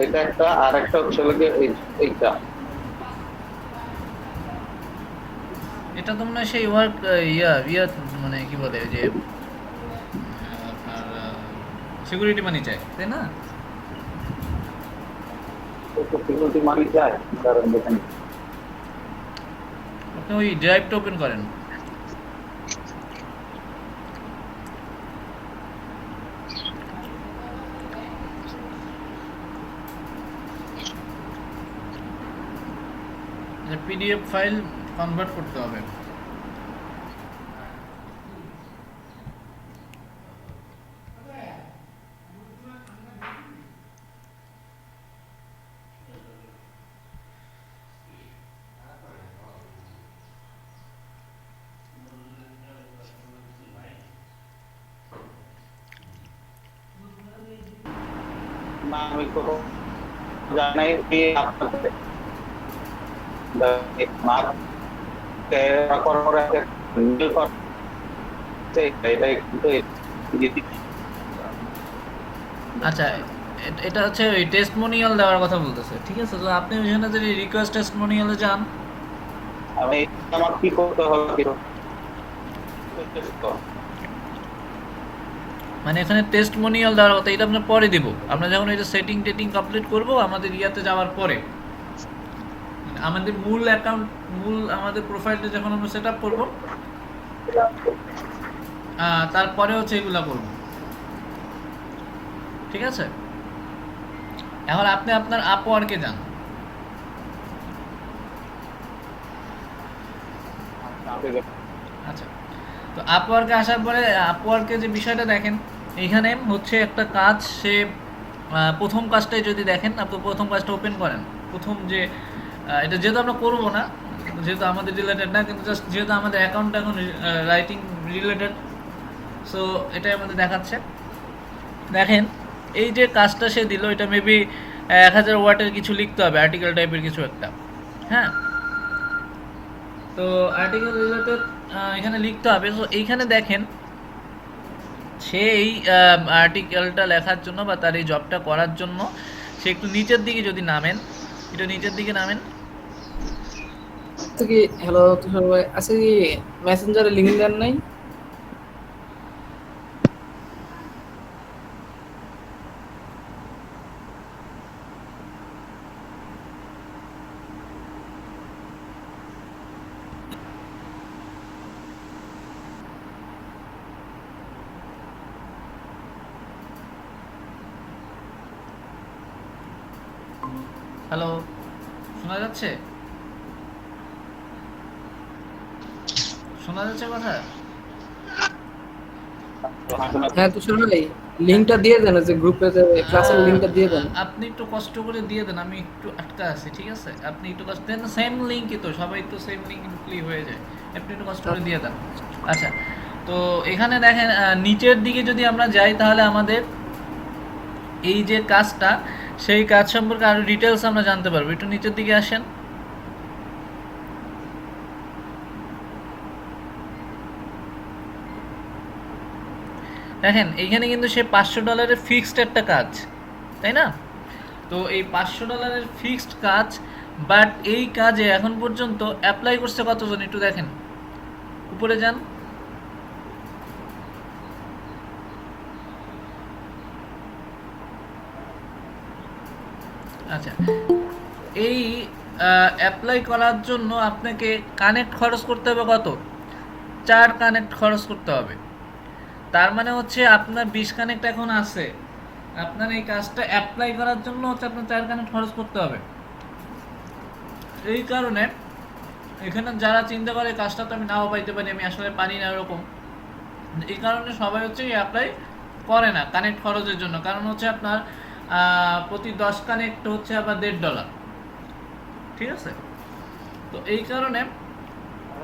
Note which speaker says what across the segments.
Speaker 1: এটা একটা, আর একটা হচ্ছে লাগে এইটা।
Speaker 2: এটা তো মনে হয় সেই ওয়ার্ক ইয়া মানে কি বলে ওই যে আপনার সিকিউরিটি মানি চাই তাই না?
Speaker 1: সিকিউরিটি মানি যায়, কারণ দেখেন
Speaker 2: আপনি ওই ড্রাইভটা ওপেন করেন। পিডিএফ ফাইল কনভার্ট করতে হবে।
Speaker 1: না, আমি তো জানাই কি আপনাদের মাপ করার পরে এটা কিন্তু
Speaker 2: আচ্ছা, এটা হচ্ছে ওই টেস্টমোনিয়াল দেওয়ার কথা বলতেছে, ঠিক আছে? তো আপনি ওইখানে যদি রিকোয়েস্ট টেস্টমোনিয়ালে যান,
Speaker 1: আমি আমার কি করতে হবে, কি
Speaker 2: মানে এখানে টেস্টমোনিয়াল দেওয়ার কথা, এটা আপনার পরে দিব। আমরা যখন এটা সেটিং টেটিং কমপ্লিট করব আমাদের ইয়াতে যাওয়ার পরে, মানে আমাদের মূল অ্যাকাউন্ট, মূল আমাদের প্রোফাইলটা যখন আমরা সেট আপ করবো, তারপরে হচ্ছে এগুলা করব, ঠিক আছে? এখন আপনি আপনার আপওয়ার্কে যান। আচ্ছা, তো আপওয়ার্কে আসার পরে আপওয়ার্কে যে বিষয়টা দেখেন, এখানে হচ্ছে একটা কাজ সে প্রথম কাজটাই যদি দেখেন, আপনি প্রথম কাজটা ওপেন করেন। প্রথম যে এটা যেহেতু আমরা করবো না, যেহেতু আমাদের রিলেটেড না, কিন্তু জাস্ট যেহেতু আমাদের অ্যাকাউন্ট এখন রাইটিং রিলেটেড, সো এটাই আমাদের দেখাচ্ছে। দেখেন, এই যে কাজটা সে দিল, এটা মেবি 1000 ওয়াটের কিছু লিখতে হবে, আর্টিকেল টাইপের কিছু একটা। হ্যাঁ, তো আর্টিকেল রিলেটেড এখানে লিখতে হবে। সো এইখানে দেখেন, সে এই আর্টিকেলটা লেখার জন্য বা তার এই জবটা করার জন্য সে একটু নিচের দিকে যদি নামেন, একটু নিচের দিকে নামেন।
Speaker 3: তো কি হ্যালো তুষার ভাই, আচ্ছা কি মেসেঞ্জারে লিংক দেন নাই?
Speaker 2: হ্যালো, শোনা যাচ্ছে? শোনা যাচ্ছে কথা?
Speaker 3: হ্যাঁ তুষার ভাই, লিংকটা দিয়ে দেন, যে গ্রুপে যে ক্লাসের লিংকটা দিয়ে দেন।
Speaker 2: আপনি একটু কষ্ট করে দিয়ে দেন, আমি একটু আটকা আছি, ঠিক আছে? আপনি একটু কষ্ট দেন, সেম লিঙ্কই তো, সবাই তো সেম লিঙ্ক ঢুকলেই হয়ে যায়। আপনি একটু কষ্ট করে দিয়ে দেন। আচ্ছা, তো এখানে দেখেন নিচের দিকে যদি আমরা যাই, তাহলে আমাদের এই যে কাজটা, সেই কাজ সম্পর্কে আরো ডিটেলস আমরা জানতে পারবো। একটু নিচের দিকে আসেন। দেখেন, এইখানে কিন্তু সে $500 ফিক্সড একটা কাজ, তাই না? তো এই $500 ফিক্সড কাজ, বাট এই কাজে এখন পর্যন্ত অ্যাপ্লাই করছে কতজন একটু দেখেন, উপরে যান। আচ্ছা, এই অ্যাপ্লাই করার জন্য আপনাকে কানেক্ট খরচ করতে হবে কত? 4 কানেক্ট খরচ করতে হবে। তার মানে হচ্ছে আপনার 20 কানেক্ট এখন আছে, আপনার এই কাজটা অ্যাপ্লাই করার জন্য হচ্ছে আপনার 4 কানেক্ট খরচ করতে হবে। এই কারণে এখানে যারা চিন্তা করে কাজটা তো আমি নাও পাইতে পারি, আমি আসলে পারি না এরকম, এই কারণে সবাই হচ্ছে অ্যাপ্লাই করে না কানেক্ট খরচের জন্য। কারণ হচ্ছে আপনার প্রতি 10 কানেক্ট হচ্ছে আবার $1.5, ঠিক আছে? তো এই কারণে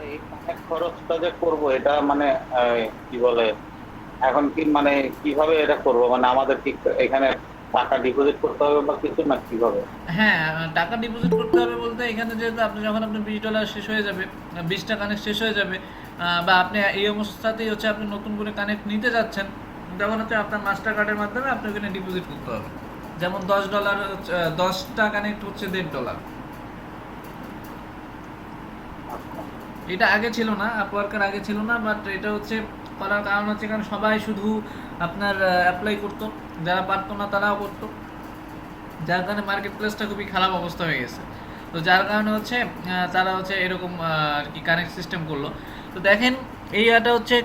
Speaker 1: এই খরচটা যে করবো, এটা মানে কি বলে, এখন কি মানে কিভাবে এটা করবো, মানে আমাদের কি এখানে টাকা ডিপোজিট করতে হবে বা কিছু, না কিভাবে?
Speaker 2: হ্যাঁ, টাকা ডিপোজিট করতে হবে বলতে, এখানে যেহেতু আপনি যখন আপনার $20 শেষ হয়ে যাবে, 20টা কানেক্ট শেষ হয়ে যাবে, বা আপনি এই অবস্থাতেই হচ্ছে আপনি নতুন করে কানেক্ট নিতে যাচ্ছেন, তখন হচ্ছে আপনার মাস্টার কার্ডের মাধ্যমে আপনি ওখানে ডিপোজিট করতে হবে। যেমন $10 10টা কানেক্ট হচ্ছে $1.5। এটা আগে ছিল না, আপওয়ার্কের আগে ছিল না, বাট এটা হচ্ছে করার কারণ হচ্ছে কারণ সবাই শুধু আপনার অ্যাপ্লাই করতো, যারা পারতো না তারাও করতো, যার কারণে মার্কেট প্লেসটা খুবই খারাপ অবস্থা হয়ে গেছে। তো যার কারণে হচ্ছে তারা হচ্ছে এরকম আর কি কানেক্ট সিস্টেম করলো। তো দেখেন এই এটা হচ্ছে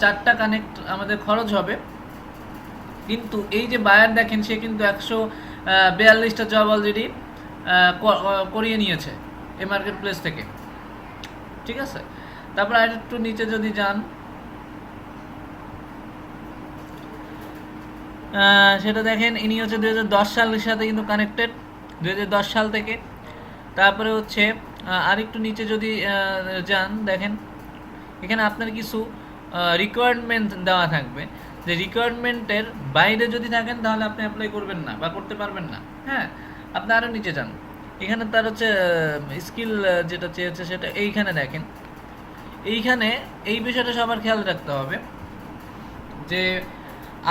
Speaker 2: 4টা কানেক্ট আমাদের খরচ হবে, কিন্তু এই যে বায়ার দেখেন সে কিন্তু 142টা জব অলরেডি করিয়ে নিয়েছে এই মার্কেট প্লেস থেকে, ঠিক আছে। তারপর আর একটু নিচে যদি যান, সেটা দেখেন ইনি হচ্ছে 2010 সালের সাথে কিন্তু কানেক্টেড, 2010 সাল থেকে। তারপরে হচ্ছে আরেকটু নিচে যদি যান, দেখেন এখানে আপনার কিছু রিকোয়ারমেন্ট দেওয়া থাকবে, যে রিকোয়ারমেন্টের বাইরে যদি থাকেন তাহলে আপনি অ্যাপ্লাই করবেন না বা করতে পারবেন না। হ্যাঁ, আপনি আরও নিচে যান, এখানে তার হচ্ছে স্কিল যেটা চেয়েছে সেটা এইখানে দেখেন। এইখানে এই বিষয়টা সবার খেয়াল রাখতে হবে যে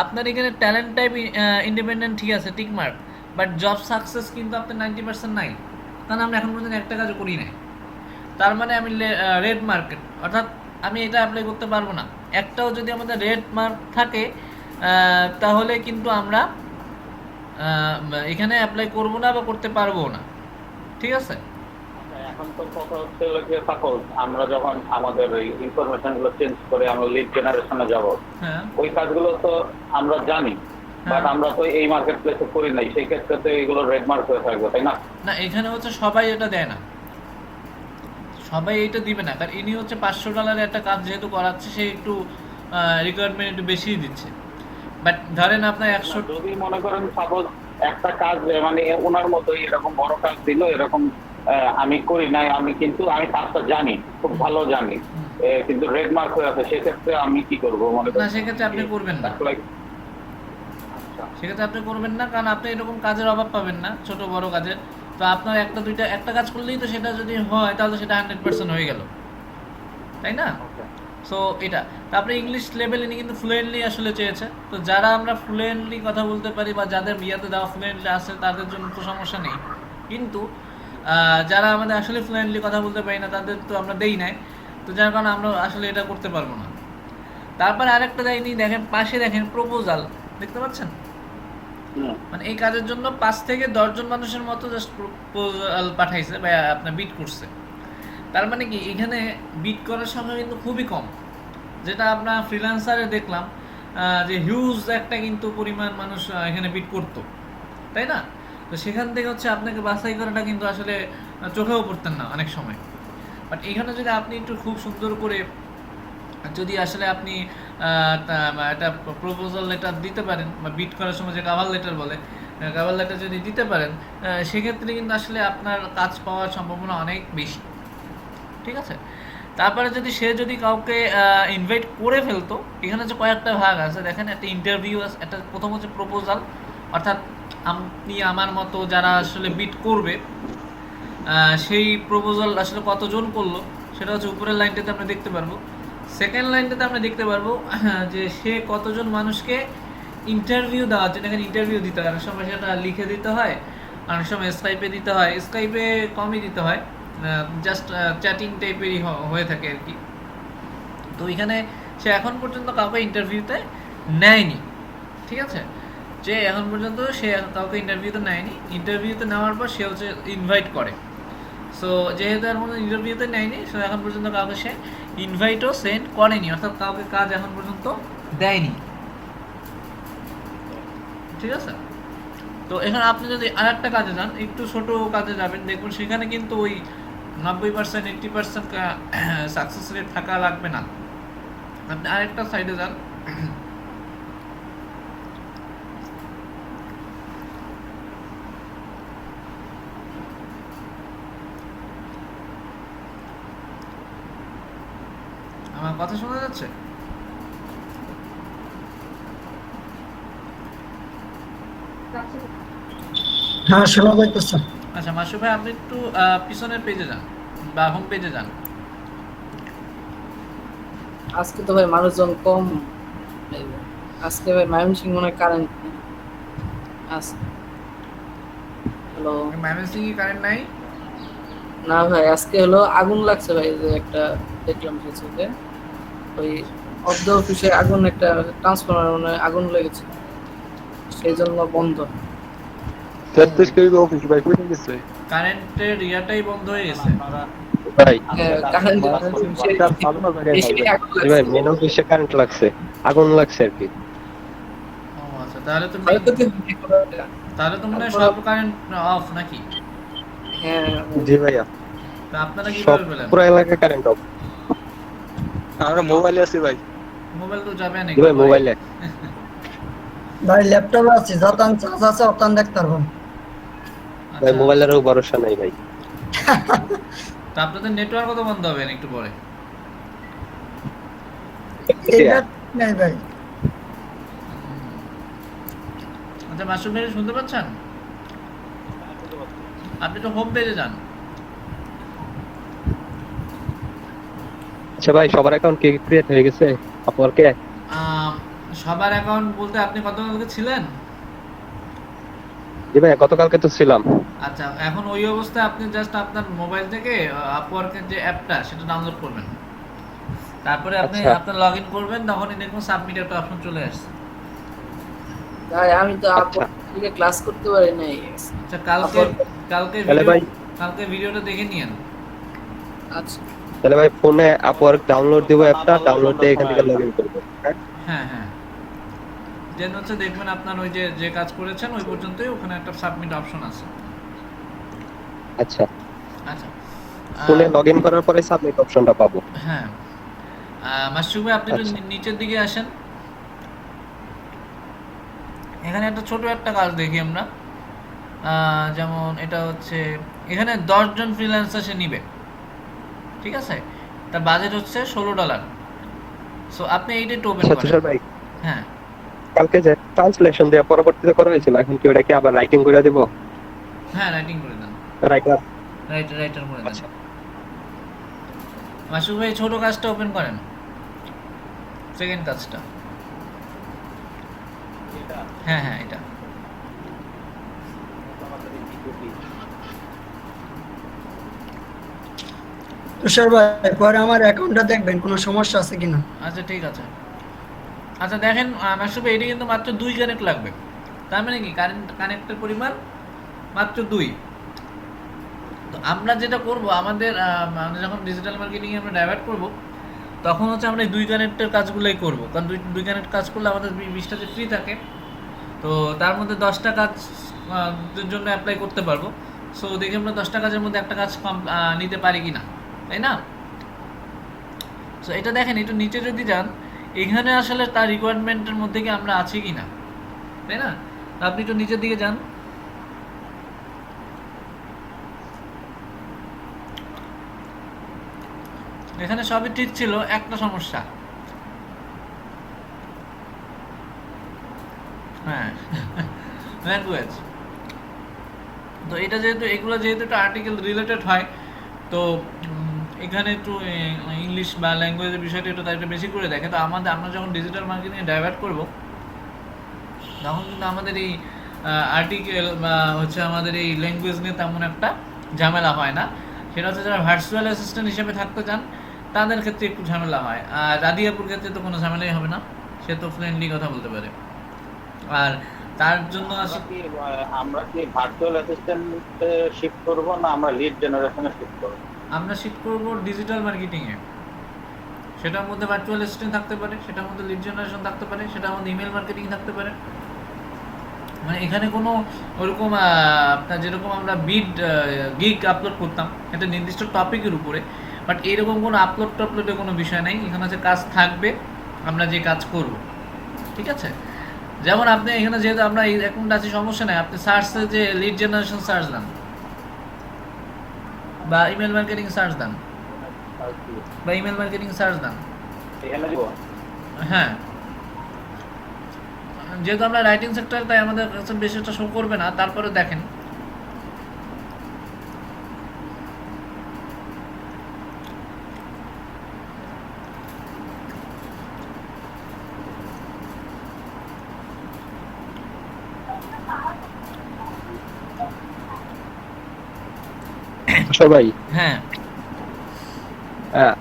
Speaker 2: আপনার এখানে ট্যালেন্ট টাইপ ইন্ডিপেন্ডেন্ট ঠিক আছে, tick mark, but job success কিন্তু আপনার 90% নাই, কারণ আমরা এখন পর্যন্ত একটা কাজও করি নাই। তার মানে আমি রেড মার্কেট, অর্থাৎ আমি এটা অ্যাপ্লাই করতে পারবো না। একটাও যদি আমাদের রেড মার্ক থাকে তাহলে কিন্তু আমরা এখানে অ্যাপ্লাই করবো না বা করতে পারবো না, ঠিক আছে।
Speaker 1: এখন তো কথা হচ্ছে হলো যে সাপোজ আমরা যখন আমাদের এই ইনফরমেশন গুলো চেঞ্জ করে আমরা লিড জেনারেশনে যাব,
Speaker 2: হ্যাঁ
Speaker 1: ওই কাজগুলো তো আমরা জানি, বাট আমরা তো এই মার্কেট প্লেসে করি নাই, সেই ক্ষেত্রে তো এগুলো রেড মার্ক হয়ে থাকবে, তাই না?
Speaker 2: না, এখানে হচ্ছে সবাই এটা দেয় না, সবাই এইটা দিবে না, কারণ ইনি হচ্ছে $500 একটা কাজ যেহেতু করাচ্ছে, সে একটু রিকোয়ারমেন্ট একটু বেশিই দিচ্ছে। বাট ধরেন আপনার 100,
Speaker 1: যদি মনে করেন সাপোজ একটা কাজ মানে ওনার মতোই এরকম বড় কাজ দিল, এরকম আমি করি নাই, কিন্তু আমি কাজটা জানি, খুব ভালো জানি, কিন্তু রেড মার্ক হয়ে আছে, সেক্ষেত্রে আমি কি করবো মনে
Speaker 2: না
Speaker 1: করেন?
Speaker 2: সেক্ষেত্রে আপনি করবেন না, সেক্ষেত্রে আপনি করবেন না, কারণ আপনি এরকম কাজের অভাব পাবেন না, ছোট বড় কাজের। তো আপনার একটা কাজ করলেই তো সেটা যদি হয় তাহলে সেটা 100% হয়ে গেল, তাই না? সো এটা তারপরে ইংলিশ লেভেল ইনি কিন্তু ফ্লুয়েন্টলি আসলে চেয়েছে। তো যারা আমরা ফ্লুয়েন্টলি কথা বলতে পারি বা যাদের বিয়াতে দেওয়া ফ্লুয়েন্টলি আছে তাদের জন্য তো সমস্যা নেই, কিন্তু যারা আমাদের আসলে ফ্লুয়েন্টলি কথা বলতে পারি না তাদের তো আমরা দেই নাই, তো যার কারণে আমরা আসলে এটা করতে পারবো না। তারপরে আরেকটা দেয়নি, দেখেন পাশে দেখেন প্রপোজাল, দেখতে পাচ্ছেন? মানে এই কাজের জন্য 5 থেকে 10 জন মানুষের মতো জাস্ট প্রপোজাল পাঠাইছে বা আপনার বিট করছে। তার মানে কি এখানে বিট করার সংখ্যা কিন্তু খুবই কম, যেটা আমরা ফ্রিল্যান্সারে দেখলাম যে হিউজ একটা কিন্তু পরিমাণ মানুষ এখানে বিট করতো, তাই না? তো সেখান থেকে হচ্ছে আপনাকে বাছাই করাটা কিন্তু আসলে চোখেও পড়তেন না অনেক সময়। বাট এখানে যদি আপনি একটু খুব সুন্দর করে যদি আসলে আপনি একটা প্রপোজাল লেটার দিতে পারেন বা বিট করার সময় যে কাভার লেটার বলে, কাভার লেটার যদি দিতে পারেন, সেক্ষেত্রে কিন্তু আসলে আপনার কাজ পাওয়ার সম্ভাবনা অনেক বেশি, ঠিক আছে। তারপরে সে যদি কাউকে ইনভাইট করে ফেলতো, এখানে যে কয়েকটা ভাগ আছে দেখেন, একটা ইন্টারভিউ আছে, একটা প্রথম হচ্ছে প্রপোজাল, অর্থাৎ আপনি আমার মতো যারা আসলে বিট করবে সেই প্রপোজাল আসলে কতজন করলো সেটা হচ্ছে উপরের লাইনটাতে আমরা দেখতে পারবো। সেকেন্ড লাইনটাতে আমরা দেখতে পারবো যে সে কতজন মানুষকে ইন্টারভিউ দেওয়ার জন্য, এখানে ইন্টারভিউ দিতে হয়, অনেক সময় সেটা লিখে দিতে হয়, অনেক সময় স্কাইপে দিতে হয়, স্কাইপে কমই দিতে হয়, জাস্ট চ্যাটিং টাইপেরই হয়ে থাকে আর কি। তো এখানে সে এখন পর্যন্ত কাউকে ইন্টারভিউতে নেয়নি, ঠিক আছে, যে এখন পর্যন্ত সে কাউকে ইন্টারভিউতে নেয়নি। ইন্টারভিউতে নেওয়ার পর সে হচ্ছে ইনভাইট করে, সো যেহেতু এর মধ্যে ইন্টারভিউতে নেয়নি, সো এখন পর্যন্ত কাউকে সে ইনভাইটও সেন্ড করেনি, অর্থাৎ কাউকে কাজ এখন পর্যন্ত দেয়নি, ঠিক আছে। তো এখানে আপনি যদি আর একটা কাজে যান, একটু ছোট কাজে যাবেন, দেখুন সেখানে কিন্তু ওই 90% 80% সাকসেস রেট থাকা লাগবে না। আপনি আরেকটা সাইডে যান, আমার কথা শোনা যাচ্ছে?
Speaker 4: হ্যাঁ, শোনা যাইতেছে।
Speaker 2: আচ্ছা মাসু ভাই, আপনি একটু পিছনের পেজে যান বা হোম পেজে যান।
Speaker 3: আজকে তো ভাই মানুষজন কম, আজকে ভাই ময়মনসিংহ মনে হয় কারেন্ট আছে। হ্যালো।
Speaker 2: ময়মনসিং কি কারেন্ট নাই?
Speaker 3: না ভাই, আজকে হলো আগুন লাগছে ভাই, যে একটা দেখলাম ফেসবুকে, ওই অফ দ্য অফিসে আগুন, একটা ট্রান্সফরমার মানে আগুন লেগেছে, সেই জন্য বন্ধ।
Speaker 5: তেত্রিশ কেবি অফিস ভাই কই গেছে
Speaker 2: কারেন্টের ইয়াটাই বন্ধ হয়ে গেছে।
Speaker 5: ভাই?
Speaker 3: হ্যাঁ, কারেন্ট বেশি আগুন
Speaker 5: জি ভাই,
Speaker 3: লাগছে।
Speaker 5: মেন অফিসে কারেন্ট লাগছে, আগুন লাগছে আর কি।
Speaker 2: ও আচ্ছা, তাহলে তো
Speaker 3: ক্ষয়ক্ষতি হয়নি কোনো একটা।
Speaker 2: তাহলে তো মনে হয়
Speaker 3: তারপর-
Speaker 2: সব কারেন্ট অফ নাকি?
Speaker 3: হ্যাঁ,
Speaker 5: জি ভাইয়া,
Speaker 2: তা আপনারা
Speaker 5: সব
Speaker 2: কিভাবে পেলেন?
Speaker 5: পুরো এলাকায় কারেন্ট অফ।
Speaker 6: আমরা মোবাইলে আছি ভাই।
Speaker 2: মোবাইল তো যাবে না
Speaker 5: জি ভাই, মোবাইলে।
Speaker 4: ভাই ল্যাপটপে আছে, যতক্ষণ চার্জ আছে ততক্ষণ দেখতে পারবো।
Speaker 5: ভাই মোবাইলেরও ভরসা নাই ভাই।
Speaker 2: তা আপনাদের নেটওয়ার্ক তো বন্ধ হবে না একটু পরে।
Speaker 4: এটা নেই ভাই।
Speaker 2: আচ্ছা মাসুদ ভাই শুনতে পাচ্ছেন? আপনি তো হোম পেজে যান।
Speaker 5: আচ্ছা ভাই, সবার অ্যাকাউন্ট কি ক্রিয়েট হয়ে গেছে আপনারকে?
Speaker 2: সবার অ্যাকাউন্ট বলতে আপনি কতকালকে ছিলেন?
Speaker 5: জি ভাই, গতকালকে তো ছিলাম।
Speaker 2: আচ্ছা, এখন ওই অবস্থায় আপনি জাস্ট আপনার মোবাইল থেকে আপওয়ার্কের যে অ্যাপটা সেটা ডাউনলোড করবেন। তারপরে আপনি
Speaker 5: আচ্ছা।
Speaker 2: আপনার লগ ইন করবেন, তখনই দেখুন সাবমিট একটা অপশন চলে আসছে।
Speaker 3: ভাই আমি তো
Speaker 5: আচ্ছা।
Speaker 3: আপনাকে ক্লাস করতে পারি নাই।
Speaker 2: আচ্ছা, কালকে কালকে
Speaker 5: তাহলে ভাই,
Speaker 2: কালকে ভিডিওটা দেখে নিয়েন।
Speaker 3: আচ্ছা,
Speaker 5: তাহলে ভাই ফোনে আপওয়ার্ক ডাউনলোড দিব, অ্যাপটা ডাউনলোড দিয়ে এখান থেকে লগইন করব।
Speaker 2: হ্যাঁ হ্যাঁ, দেন হচ্ছে দেখবেন আপনার ওই যে যে কাজ করেছেন ওই পর্যন্তই ওখানে একটা সাবমিট অপশন আছে।
Speaker 5: আচ্ছা,
Speaker 2: আচ্ছা,
Speaker 5: ফোনে লগইন করার পরে সাবমিট অপশনটা পাবো।
Speaker 2: হ্যাঁ, মাসুক ভাই আপনি একটু
Speaker 5: আচ্ছা।
Speaker 2: নিচের দিকে আসেন। এখানে একটা ছোট একটা কাজ দেখি আমরা, যেমন এটা হচ্ছে এখানে 10 জন ফ্রিল্যান্সার সে নিবে, ঠিক আছে? তার বাজেট হচ্ছে $16। সো আপনি এইটা একটু ওপেন
Speaker 5: আচ্ছা
Speaker 2: করেন।
Speaker 5: তুষার ভাই,
Speaker 2: হ্যাঁ
Speaker 5: কালকে যে ট্রান্সলেশন দেওয়া পরবর্তীতে করা হয়েছিল, এখন কি ওটা কি আবার রাইটিং করে দিব?
Speaker 2: হ্যাঁ, রাইটিং করে দেন,
Speaker 5: রাইটার।
Speaker 2: রাইটার করে দেন।
Speaker 5: আচ্ছা।
Speaker 2: মাসুক ভাই ছোট কাজটা ওপেন করেন, সেকেন্ড কাজটা। হ্যাঁ হ্যাঁ, এটা
Speaker 4: তুষার ভাই পরে আমার অ্যাকাউন্টটা দেখবেন কোনো সমস্যা আছে কিনা।
Speaker 2: আচ্ছা ঠিক আছে। আচ্ছা দেখেন মাসুক ভাই, এটা কিন্তু মাত্র 2 কানেক্ট লাগবে। তার মানে কি কানেক্টের পরিমাণ মাত্র 2। তো আমরা যেটা করব, আমরা যখন ডিজিটাল মার্কেটিং এ আমরা ডাইভার্ট করব, তখন হচ্ছে আমরা এই 2 কানেক্টের কাজগুলোই করব। কারণ 2 কানেক্ট কাজ করলে আমাদের 20টা যে ফ্রি থাকে, তো তার মধ্যে 10টা কাজ এর জন্য অ্যাপ্লাই করতে পারবো। সো দেখি আমরা 10টা কাজের মধ্যে একটা কাজ নিতে পারি কিনা, তাই না? সো এটা দেখেন, একটু নিচে যদি যান, এখানে আসলে তার রিকোয়ারমেন্টের মধ্যে কি আমরা আছি কিনা, তাই না? তো আপনি একটু নিচের দিকে যান। এখানে সবই ঠিক ছিল, একটা সমস্যা। হ্যাঁ, ল্যাঙ্গুয়েজ। তো এটা যেহেতু একটা আর্টিকেল রিলেটেড হয়, তো এখানে একটু ইংলিশ বা ল্যাঙ্গুয়েজের বিষয়টা একটু তাই বেশি করে দেখে। তো আমরা যখন ডিজিটাল মার্কেটিংয়ে ডাইভার্ট করব, তখন কিন্তু আমাদের এই আর্টিকেল বা হচ্ছে আমাদের এই ল্যাঙ্গুয়েজ নিয়ে তেমন একটা ঝামেলা হয় না। সেটা হচ্ছে যারা ভার্চুয়াল অ্যাসিস্ট্যান্ট হিসেবে থাকতে চান তাদের ক্ষেত্রে একটু ঝামেলা হয়। আর রাদিয়াপুর ক্ষেত্রে তো কোনো ঝামেলাই হবে না, সে তো ফ্রেন্ডলি কথা বলতে পারে। আর তার জন্য
Speaker 1: আমরা কি ভার্চুয়াল অ্যাসিস্ট্যান্টে শিফট করব না আমরা লিড জেনারেশনে শিফট করব?
Speaker 2: আমরা শিফট করব ডিজিটাল মার্কেটিংয়ে। সেটার মধ্যে ভার্চুয়াল অ্যাসিস্ট্যান্ট থাকতে পারে, সেটার মধ্যে লিড জেনারেশন থাকতে পারে, সেটার মধ্যে ইমেল মার্কেটিং থাকতে পারে। মানে এখানে কোনো ওরকম আপনার যেরকম আমরা গিগ আপলোড করতাম একটা নির্দিষ্ট টপিকের উপরে, বাট এরকম কোনো আপলোডের কোনো বিষয় নেই। এখানে যে কাজ থাকবে, আমরা যে কাজ করব, ঠিক আছে? যেমন আপনি এখানে যেহেতু আমরা এই অ্যাকাউন্ট আছে, সমস্যা নেই, আপনি সার্চে যে লিড জেনারেশন সার্চ দেন বা ইমেল মার্কেটিং সার্চ দেন,
Speaker 1: এখানে দিব।
Speaker 2: হ্যাঁ, যেহেতু আমরা রাইটিং সেক্টর, তাই আমাদের কাছে বেশি একটা শো করবে না। তারপরে দেখেন
Speaker 5: সবাই
Speaker 2: হ্যাঁ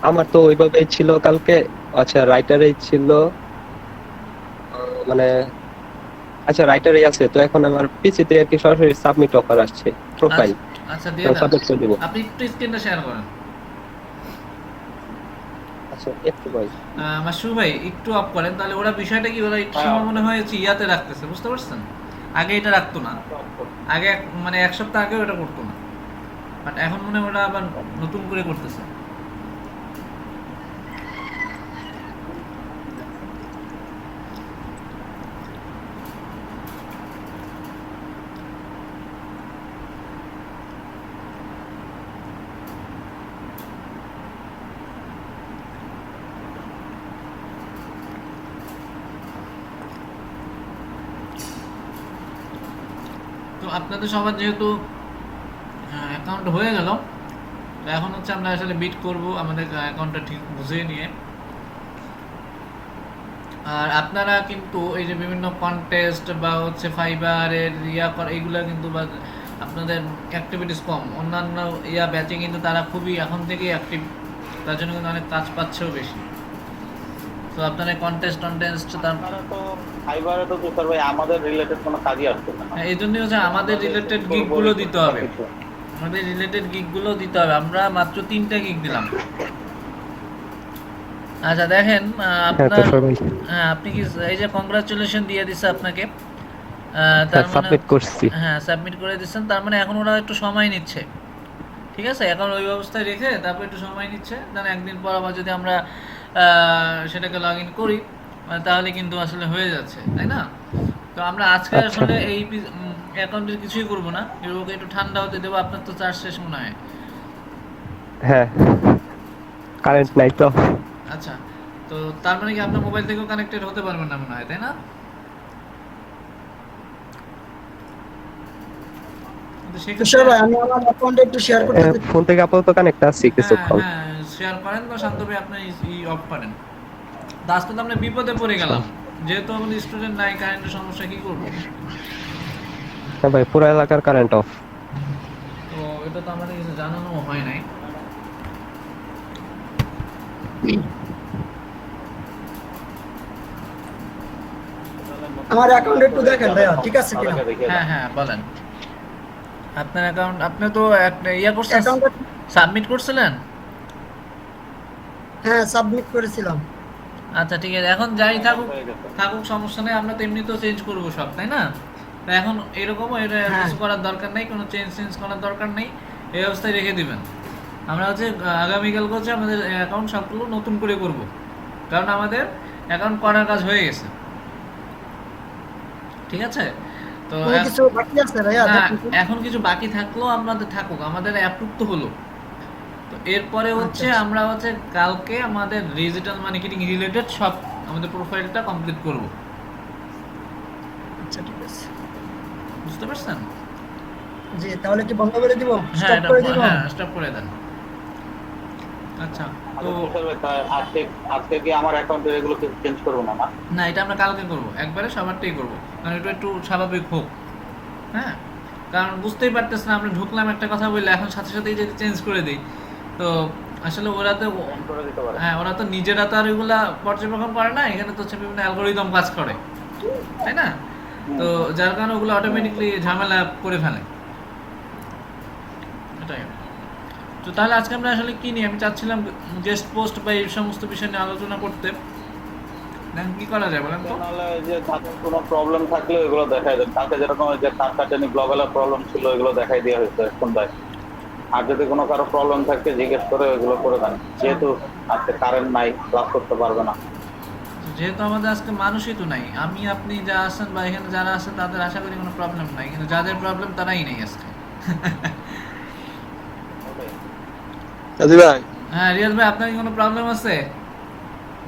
Speaker 5: আমার তো ওইভাবেই ছিল কালকে। আচ্ছা রাইটারেই ছিল, মানে আচ্ছা রাইটারই আছে তো। এখন আমার পিসিতে আর কি সরাসরি সাবমিট অফার আসছে প্রোফাইল,
Speaker 2: আচ্ছা আচ্ছা
Speaker 5: তো
Speaker 2: দিয়ে দেন।
Speaker 5: সাবমিট করে দিব।
Speaker 2: আপনি একটু স্ক্রিনটা শেয়ার করেন।
Speaker 5: আচ্ছা একটু ভাই।
Speaker 2: মাসু ভাই একটু অফ করেন, তাহলে ওরা বিষয়টা কি ওরা একটু সময় মনে হয় ইয়াতে রাখতেছে, বুঝতে পারছেন? আগে এটা রাখতো না, আগে মানে এক সপ্তাহ আগেও এটা করতো না, বাট এখন মনে হয় ওরা আবার নতুন করে করতেছে। তো আপনাদের সবার যেহেতু অ্যাকাউন্ট হয়ে গেল, তো এখন হচ্ছে আমরা আসলে বিট করব আমাদের অ্যাকাউন্টটা ঠিক বুঝে নিয়ে। আর আপনারা কিন্তু এই যে বিভিন্ন কন্টেস্ট বা হচ্ছে ফাইবারের এইগুলো কিন্তু বা আপনাদের অ্যাক্টিভিটিস কম, অন্যান্য ব্যাচে কিন্তু তারা খুবই এখন থেকেই অ্যাক্টিভ, তার জন্য কিন্তু অনেক কাজ পাচ্ছেও বেশি। তো আপনারা কন্টেস্ট তার
Speaker 1: আপনারা তো ফাইবারে তো তুষার ভাই আমাদের রিলেটেড কোনো কাজই আসছে না।
Speaker 2: এই জন্যই হচ্ছে আমাদের রিলেটেড গিগগুলো দিতে হবে, আমাদের রিলেটেড গিগগুলো দিতে হবে। আমরা মাত্র 3টা গিগ দিলাম। আচ্ছা দেখেন আপনার আপনি কি এই যে কংগ্রাচুলেশন দিয়ে দিছে আপনাকে, তার মানে
Speaker 5: সাবমিট করছি।
Speaker 2: হ্যাঁ সাবমিট করে দিচ্ছেন, তার মানে এখন ওরা একটু সময় নিচ্ছে, ঠিক আছে? এখন ওই অবস্থায় রেখে তারপর একটু সময় নিচ্ছে, দেন একদিন পর আবার যদি আমরা সেটাকে লগ ইন করি তাহলে কিন্তু আসলে হয়ে যাচ্ছে, তাই না? তো আমরা আজকে আসলে এই অ্যাকাউন্টের কিছুই করবো না, ওকে একটু ঠান্ডা হতে দেবো। আপনার তো চার্জ শেষ মনে হয়।
Speaker 5: হ্যাঁ কারেন্ট নাই তো।
Speaker 2: আচ্ছা, তো তার মানে কি আপনার মোবাইল থেকেও কানেক্টেড হতে পারবেন না মনে হয়, তাই না? কিন্তু
Speaker 4: তুষার ভাই আমি আমার অ্যাকাউন্টে একটু শেয়ার করতে চাই।
Speaker 5: ফোন থেকে আপাতত কানেক্ট আছি কিছুক্ষণ।
Speaker 2: হ্যাঁ শেয়ার করেন বা শান্ত ভাই আপনি অফ করেন। তো আজকে তো আমরা বিপদে পড়ে গেলাম, যেহেতু আমাদের স্টুডেন্ট নাই, কারেন্টের সমস্যা, কি করব?
Speaker 5: হ্যাঁ ভাই পুরো এলাকার কারেন্ট অফ।
Speaker 2: তো এটা তো আমাদের কিছু জানানো হয় নাই।
Speaker 4: আমার অ্যাকাউন্টে একটু দেখেন ভাইয়া, ঠিক আছে কিনা?
Speaker 2: হ্যাঁ হ্যাঁ বলেন। আপনার অ্যাকাউন্ট আপনি তো একটা করছেন,
Speaker 4: অ্যাকাউন্টে
Speaker 2: সাবমিট করছিলেন?
Speaker 4: হ্যাঁ সাবমিট করেছিলাম।
Speaker 2: আচ্ছা ঠিক আছে, এখন যাই থাকুক থাকুক সমস্যা নেই, আমরা তো এমনিতেও চেঞ্জ করবো সব, তাই না? তো এখন এরকমও এটা কিছু করার দরকার নেই, কোনো চেঞ্জ করার দরকার নেই, এই অবস্থায় রেখে দিবেন। আমরা হচ্ছে আগামীকালকে হচ্ছে আমাদের অ্যাকাউন্ট সবগুলো নতুন করে করব, কারণ আমাদের অ্যাকাউন্ট করার কাজ হয়ে গেছে, ঠিক আছে? তো
Speaker 4: কিছু বাকি আছে ভাইয়া?
Speaker 2: না,
Speaker 4: দেখুন তো।
Speaker 2: এখন কিছু বাকি থাকলেও আমাদের থাকুক, আমাদের অ্যাপ্রুভ তো হলো। তো এরপরে হচ্ছে
Speaker 4: আচ্ছা।
Speaker 2: আমরা হচ্ছে কালকে আমাদের ডিজিটাল মার্কেটিং রিলেটেড সব আমাদের প্রোফাইলটা কমপ্লিট করব,
Speaker 4: আচ্ছা ঠিক আছে।
Speaker 2: বুঝতে পারছেন?
Speaker 4: জি তাহলে কি বন্ধ করে দিব?
Speaker 2: হ্যাঁ
Speaker 4: স্টপ
Speaker 2: এটা
Speaker 4: করে দিব?
Speaker 2: হ্যাঁ স্টপ করে দেন। আচ্ছা তো
Speaker 1: আজকে আজকে কি আমার অ্যাকাউন্টে এগুলো চেঞ্জ করবো না?
Speaker 2: না, এটা আমরা কালকে করব, একবারে সবারটাই করব, কারণ এটা একটু স্বাভাবিক হোক। হ্যাঁ, কারণ বুঝতেই পারতেছেন আমরা ঢুকলাম একটা কথা বললে, এখন সাথে সাথেই যদি চেঞ্জ করে দিই তো আসলে ওরা তো
Speaker 1: করে দিতে পারে।
Speaker 2: হ্যাঁ ওরা তো নিজেরা তো আর ওইগুলা পর্যবেক্ষণ করে না, এখানে তো হচ্ছে বিভিন্ন অ্যালগোরিদম কাজ করে, তাই না? তো যার কারণে ওগুলো অটোমেটিকলি ঝামেলা করে ফেলে, এটাই। তো তাহলে আজকে আমরা আসলে কি নিয়ে, আমি চাচ্ছিলাম গেস্ট পোস্ট বা এই সমস্ত বিষয় নিয়ে আলোচনা করতে, দেখেন কি করা যায় বলেন তো?
Speaker 1: নাহলে যে তাদের কোনো প্রবলেম থাকলে এগুলো দেখাই দেন। কালকে যেরকম যে কাটানি গ্লোবালের প্রবলেম ছিল এগুলো দেখাই দেওয়া হয়েছে সন্ধ্যায়। আর যদি কোনো কারো প্রবলেম থাকে জিজ্ঞেস করে এগুলো করে দেন, যেহেতু আজকে কারেন্ট নাই, ক্লাস করতে পারবে না।
Speaker 2: যেহেতু আমাদের আজকে মানুষই তো নাই, আমি আপনি যা আছেন বা এখানে যারা আছেন তাদের আশা করি কোনো প্রবলেম নাই, কিন্তু যাদের প্রবলেম তারাই নেই আজকে।
Speaker 6: জি ভাই।
Speaker 2: হ্যাঁ রিয়াজ ভাই, আপনার কি কোনো প্রবলেম আছে?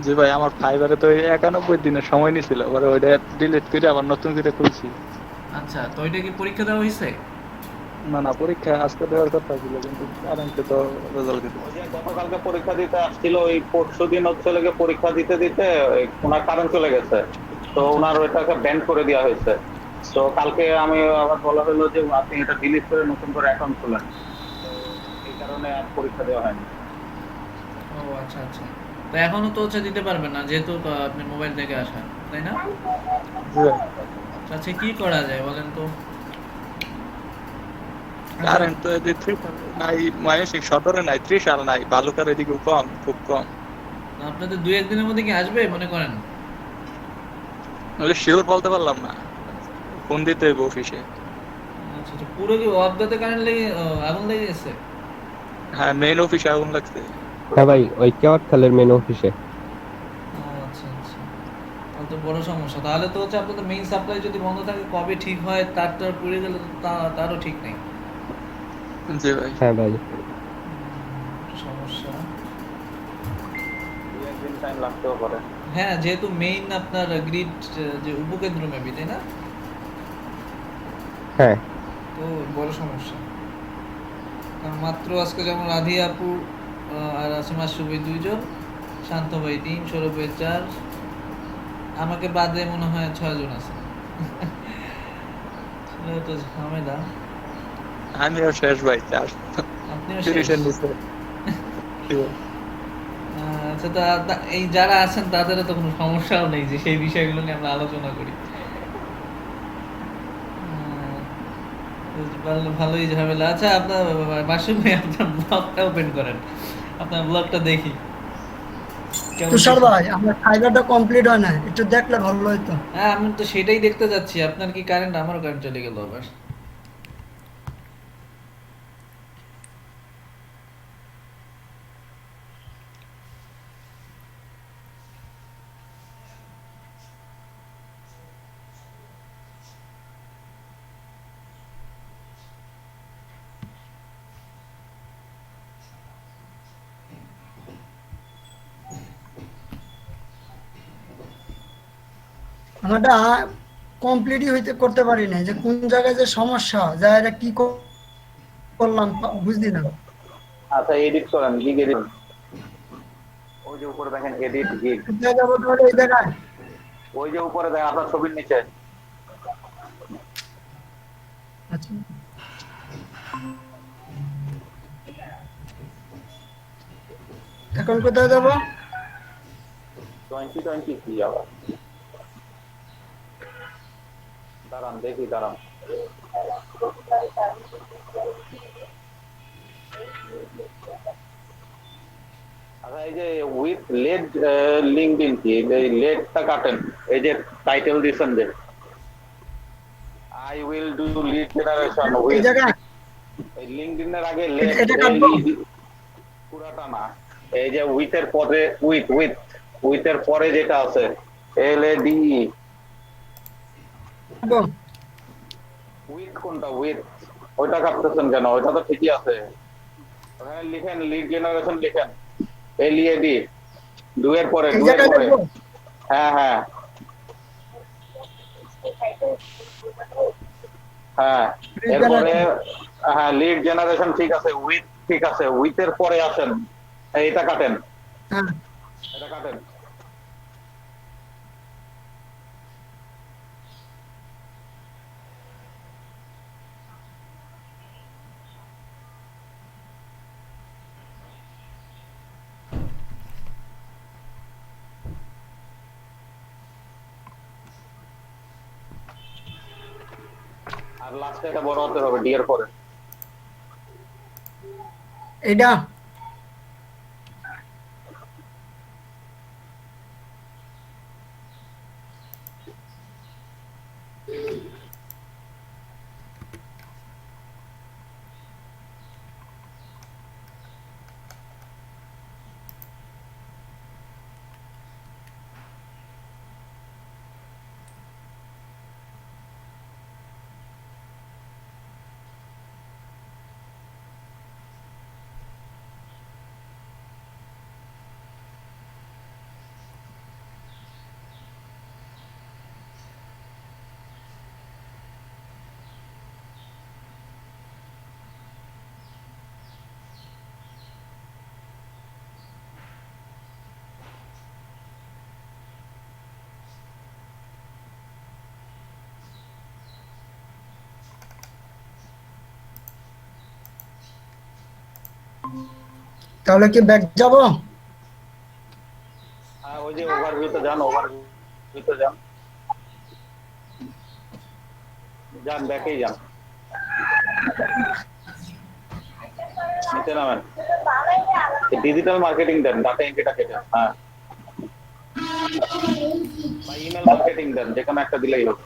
Speaker 6: জি ভাই, আমার ফাইবারে তো 91 দিনের সময় নিছিল, এবারে ওইটা ডিলিট করে আবার নতুন করে খুলছি।
Speaker 2: আচ্ছা, তো ওইটা কি পরীক্ষা দেওয়া হয়েছে?
Speaker 6: না পরীক্ষা আজকে দেওয়ার কথা ছিল, কিন্তু কারেন্টে তো রেজাল্ট দিতে।
Speaker 1: ওই যে গতকালকে পরীক্ষা দিতে আসছিল, ওই পরশু দিন হচ্ছে লেগে পরীক্ষা দিতে দিতে ওনার কারেন্ট চলে গেছে, তো ওনার ওইটাকে ব্যান করে দেওয়া হয়েছে। তো কালকে আমি আবার বলা হলো যে আপনি এটা ডিলিট করে নতুন করে অ্যাকাউন্ট খুলেন। এই কারণে আর পরীক্ষা দেওয়া হয়নি।
Speaker 2: ও আচ্ছা আচ্ছা। তো এখনো তো হচ্ছে দিতে পারবেন না, যেহেতু আপনি মোবাইল থেকে আসা, তাই না?
Speaker 6: জি ভাই।
Speaker 2: আচ্ছা কি করা যায় বলেন তো? আচ্ছা,
Speaker 6: কারেন্ট তো এদিকে ত্রিশাল নাই, ময়মনসিংহ সদরে নাই, ত্রিশাল নাই, বালুকার এদিকে কম, খুব কম।
Speaker 2: আপনাদের 2-1 দিনের মধ্যে কি আসবে মনে করেন?
Speaker 6: ওই শিওর বলতে পারলাম না, ফোন দিতে হইব অফিসে।
Speaker 2: আচ্ছা আচ্ছা, পুরো কি অফদাতে কারেন্ট লেগে আগুন লেগে গেছে?
Speaker 6: হ্যাঁ, মেইন অফিসে আগুন লাগছে।
Speaker 5: হ্যাঁ ভাই, ওই কেওয়াট খালের মেন অফিসে।
Speaker 2: ও আচ্ছা আচ্ছা, তাহলে তো বড় সমস্যা। তাহলে তো হচ্ছে আপনাদের মেইন সাপ্লাই যদি বন্ধ থাকে, কবে ঠিক হয় তার পুড়ে গেলে তো তারও ঠিক নেই।
Speaker 6: জি ভাই।
Speaker 5: হ্যাঁ ভাই।
Speaker 2: সমস্যা।
Speaker 1: 2-1 দিন টাইম লাগতেও পারে।
Speaker 2: হ্যাঁ, যেহেতু মেইন আপনার গ্রিড যে উপকেন্দ্র মেবি, তাই না?
Speaker 5: হ্যাঁ
Speaker 2: তো বড় সমস্যা। কারণ মাত্র আজকে যেমন রাধি আপু আর আসিমা সুবি 2 জন, শান্ত ভাই 3, সৌরভ ভাই 4, আমাকে বাদে মনে হয় 6 জন আছে। তো ঝামেলা।
Speaker 6: আমিও শেষ ভাই, চার
Speaker 2: আপনিও শেষ।
Speaker 6: তিরিশের নিচে। জি ভাই।
Speaker 2: আচ্ছা, এই যারা আছেন তাদেরও তো কোনো সমস্যাও নেই যে সেই বিষয়গুলো নিয়ে আমরা আলোচনা করি। ভালোই ঝামেলা। আচ্ছা, আপনার মাসুম ভাই, আপনার ব্লগটা ওপেন করেন, আপনার ব্লগটা দেখি কেমন
Speaker 4: তুষার
Speaker 2: কিছু।
Speaker 4: ভাই আমার ফাইবারটা কমপ্লিট হয় না, একটু দেখলে ভালো হতো।
Speaker 2: হ্যাঁ, আমি তো সেটাই দেখতে যাচ্ছি। আপনার কি কারেন্ট? আমারও কারেন্ট চলে গেল আবার।
Speaker 4: আমারটা কমপ্লিটই হইতে করতে পারি না, যে কোন জায়গায় যে সমস্যা যা এটা কি করলাম বুঝলি না।
Speaker 1: আচ্ছা, এডিট করেন, গিগ এডিট। ওই যে উপরে দেখেন এডিট গিগ,
Speaker 4: কোথায় যাবো তাহলে এই জায়গায়?
Speaker 1: ওই যে উপরে দেখেন আপনার ছবির নিচে।
Speaker 4: আচ্ছা, এখন কোথায় যাবো?
Speaker 1: 2020 কি আবার, দাঁড়ান দেখি, দাঁড়ান। আচ্ছা, এই যে উইথ লেড লিঙ্কডইন কি, এই লেডটা কাটেন। এই যে টাইটেল দিচ্ছেন যে I will do lead generation
Speaker 4: এই
Speaker 1: উইথ,
Speaker 4: জায়গায়
Speaker 1: এই লিঙ্কডইনের আগে লেড,
Speaker 4: এটা কাটবো?
Speaker 1: পুরাটা না। এই যে উইথের পরে উইথের পরে যেটা আছে LADE,
Speaker 4: কাটবো?
Speaker 1: উইথ কোনটা, উইথ ওইটা কাটতেছেন কেন? ওইটা তো ঠিকই আছে। ওখানে লিখেন লিড জেনারেশন, লিখেন LED, দুয়ের পরে,
Speaker 4: এই
Speaker 1: দুয়ের
Speaker 4: জায়গায়
Speaker 1: পরে।
Speaker 4: দেখবো?
Speaker 1: হ্যাঁ হ্যাঁ হ্যাঁ, এরপরে হ্যাঁ লিড জেনারেশন ঠিক আছে, উইথ ঠিক আছে, উইথের পরে আসেন এইটা কাটেন,
Speaker 4: হ্যাঁ,
Speaker 1: এটা কাটেন। আর লাস্টে এটা বড় হতে হবে ডি এর পরে।
Speaker 4: এইটা তাহলে কি ব্যাক যাব?
Speaker 1: হ্যাঁ, ওই যে ওভারভিউতে যান, ওভারভিউতে যান, যান ব্যাকেই যান, নিচে নামেন, ডিজিটাল মার্কেটিং দেন, ডাটা এন্ট্রিটা কেটে, হ্যাঁ, বা ইমেল মার্কেটিং দেন, যে কোনো একটা দিলেই হবে।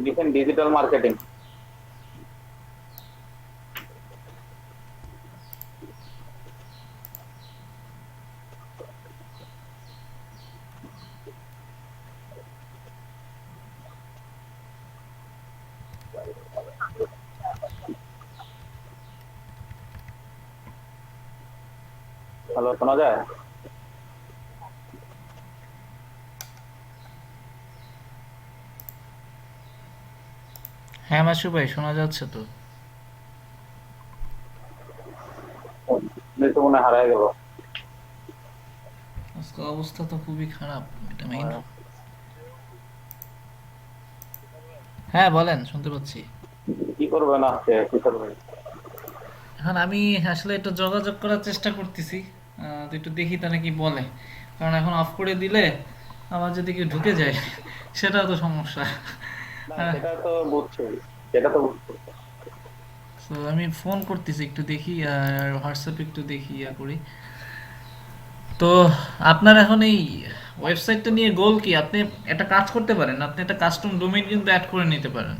Speaker 1: লিখেন ডিজিটাল মার্কেটিং। হ্যালো, শোনা যায়?
Speaker 2: হ্যাঁ মাসু ভাই, শোনা যাচ্ছে তো।
Speaker 1: তো মনে হয় হারায় গেল।
Speaker 2: আজকে অবস্থা তো খুবই খারাপ, এটা মেইন। হ্যাঁ বলেন, শুনতে পাচ্ছি।
Speaker 1: কি করবেন আজকে, কি করবেন?
Speaker 2: এখন আমি আসলে একটু যোগাযোগ করার চেষ্টা করতেছি, তো একটু দেখি তারা কি বলে, কারণ এখন অফ করে দিলে আবার যদি কেউ ঢুকে যায় সেটাও তো সমস্যা।
Speaker 1: না, সেটা তো বুঝছি, সেটা তো বুঝছি।
Speaker 2: তো আমি ফোন করতেছি, একটু দেখি আর হোয়াটসঅ্যাপে একটু দেখি করি। তো আপনার এখন এই ওয়েবসাইটটা নিয়ে গোল কি? আপনি একটা কাজ করতে পারেন, আপনি একটা কাস্টম ডোমেইন কিন্তু অ্যাড করে নিতে পারেন।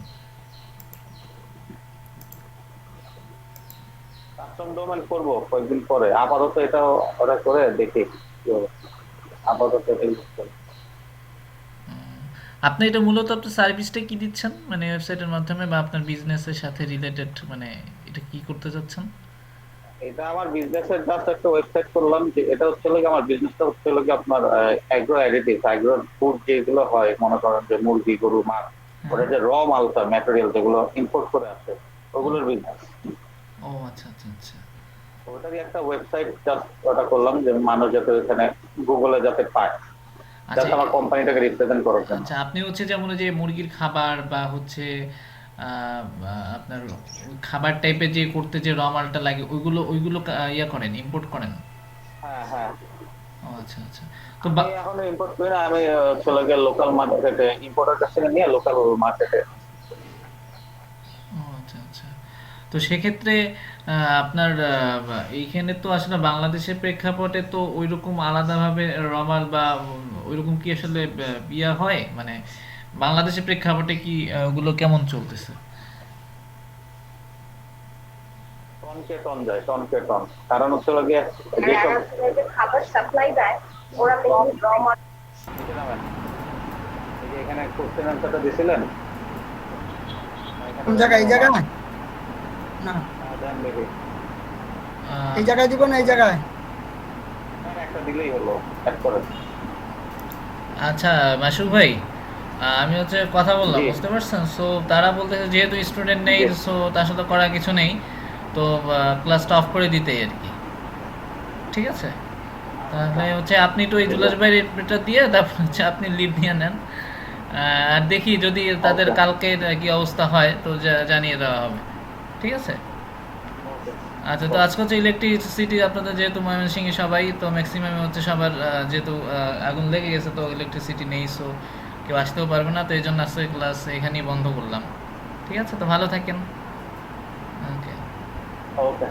Speaker 1: কাস্টম ডোমেন করবো কয়েকদিন পরে, আপাতত এটা অর্ডার করে দেখি কি হবে। আপাতত এটা use করি।
Speaker 2: আপনি এটা মূলত আপনার সার্ভিসটা কি দিচ্ছেন, মানে ওয়েবসাইটের মাধ্যমে বা আপনার বিজনেসের সাথে রিলেটেড, মানে এটা কি করতে চাচ্ছেন?
Speaker 1: এটা আমার বিজনেসের জাস্ট একটা ওয়েবসাইট করলাম, যে এটা হচ্ছে লোক আমার বিজনেসটা হচ্ছে লোক আপনার অ্যাগ্রো অ্যাডিটিভ, অ্যাগ্রো ফুড যেগুলো হয়, মনে করেন যে মুরগি, গরু, মাছ, ওটা যে র মালটা ম্যাটেরিয়াল যেগুলো ইম্পোর্ট করে আসে, ওগুলোর বিজনেস।
Speaker 2: ও আচ্ছা আচ্ছা আচ্ছা
Speaker 1: ওটারই একটা ওয়েবসাইট জাস্ট ওটা করলাম, যে মানুষ যাতে ওখানে গুগলে যাতে পায়,
Speaker 2: আচ্ছা।
Speaker 1: যাতে আমার কোম্পানিটাকে রিপ্রেজেন্ট করার জন্য।
Speaker 2: আচ্ছা, আপনি হচ্ছে যেমন ওই যে মুরগির খাবার বা হচ্ছে আপনার খাবার টাইপের যে করতে যে র মালটা লাগে ওইগুলো ওইগুলো ইয়া করেন, ইম্পোর্ট করেন?
Speaker 1: হ্যাঁ, হ্যাঁ,
Speaker 2: ও আচ্ছা আচ্ছা। তো
Speaker 1: আমি এখন ইম্পোর্ট করি না, আমি চলে গিয়ে লোকাল মার্কেটে, ইম্পোর্টার কাছ থেকে নিয়ে লোকাল মার্কেটে।
Speaker 2: ও আচ্ছা আচ্ছা। তো সেক্ষেত্রে আপনার এইখানে তো আসলে বাংলাদেশের প্রেক্ষাপটে তো ওইরকম আলাদাভাবে রমাল বা ওইরকম কি আসলে ইয়া হয়, মানে বাংলাদেশের প্রেক্ষাপটে কি ওগুলো কেমন চলতেছে?
Speaker 1: টনকে টন যায়, টনকে টন, কারণ হচ্ছে গিয়ে যেসব
Speaker 7: খাবার সাপ্লাই দেয় ওরা মেইনলি র
Speaker 1: নিচে নামেন। এই যে এখানে কোশ্চেন আনসারটা দিছিলেন,
Speaker 4: কোন জায়গায়? এই জায়গায় না,
Speaker 1: দেন দেখি।
Speaker 4: এই জায়গায় দিব না, এই জায়গায়।
Speaker 1: একটা দিলেই হলো, অ্যাড করেন।
Speaker 2: আচ্ছা মাসুক ভাই, আমি হচ্ছে কথা বললাম,
Speaker 1: জি।
Speaker 2: বুঝতে পারছেন? সো তারা বলতেছে যেহেতু স্টুডেন্ট নেই,
Speaker 1: Yes.
Speaker 2: সো তার সাথে করার কিছু নেই, তো ক্লাসটা অফ করে দিতেই আর কি। ঠিক আছে, তাহলে হচ্ছে আপনি তো এই জুলাস ভাইয়ের এটা দিয়ে তারপর হচ্ছে আপনি লিভ নিয়ে নেন। আর দেখি যদি তাদের
Speaker 1: Okay.
Speaker 2: কালকের কি অবস্থা হয় তো জানিয়ে দেওয়া হবে। ঠিক আছে। আচ্ছা, তো আজকে হচ্ছে ইলেকট্রিসিটি আপনাদের যেহেতু ময়মনসিংহে সবাই তো ম্যাক্সিমাম হচ্ছে সবার যেহেতু আগুন লেগে গেছে তো ইলেকট্রিসিটি নেই, সো কেউ আসতেও পারবে না, তো এই জন্য আজকে ক্লাস এখানেই বন্ধ করলাম। ঠিক আছে, তো ভালো থাকেন। ওকে।
Speaker 1: ওকে।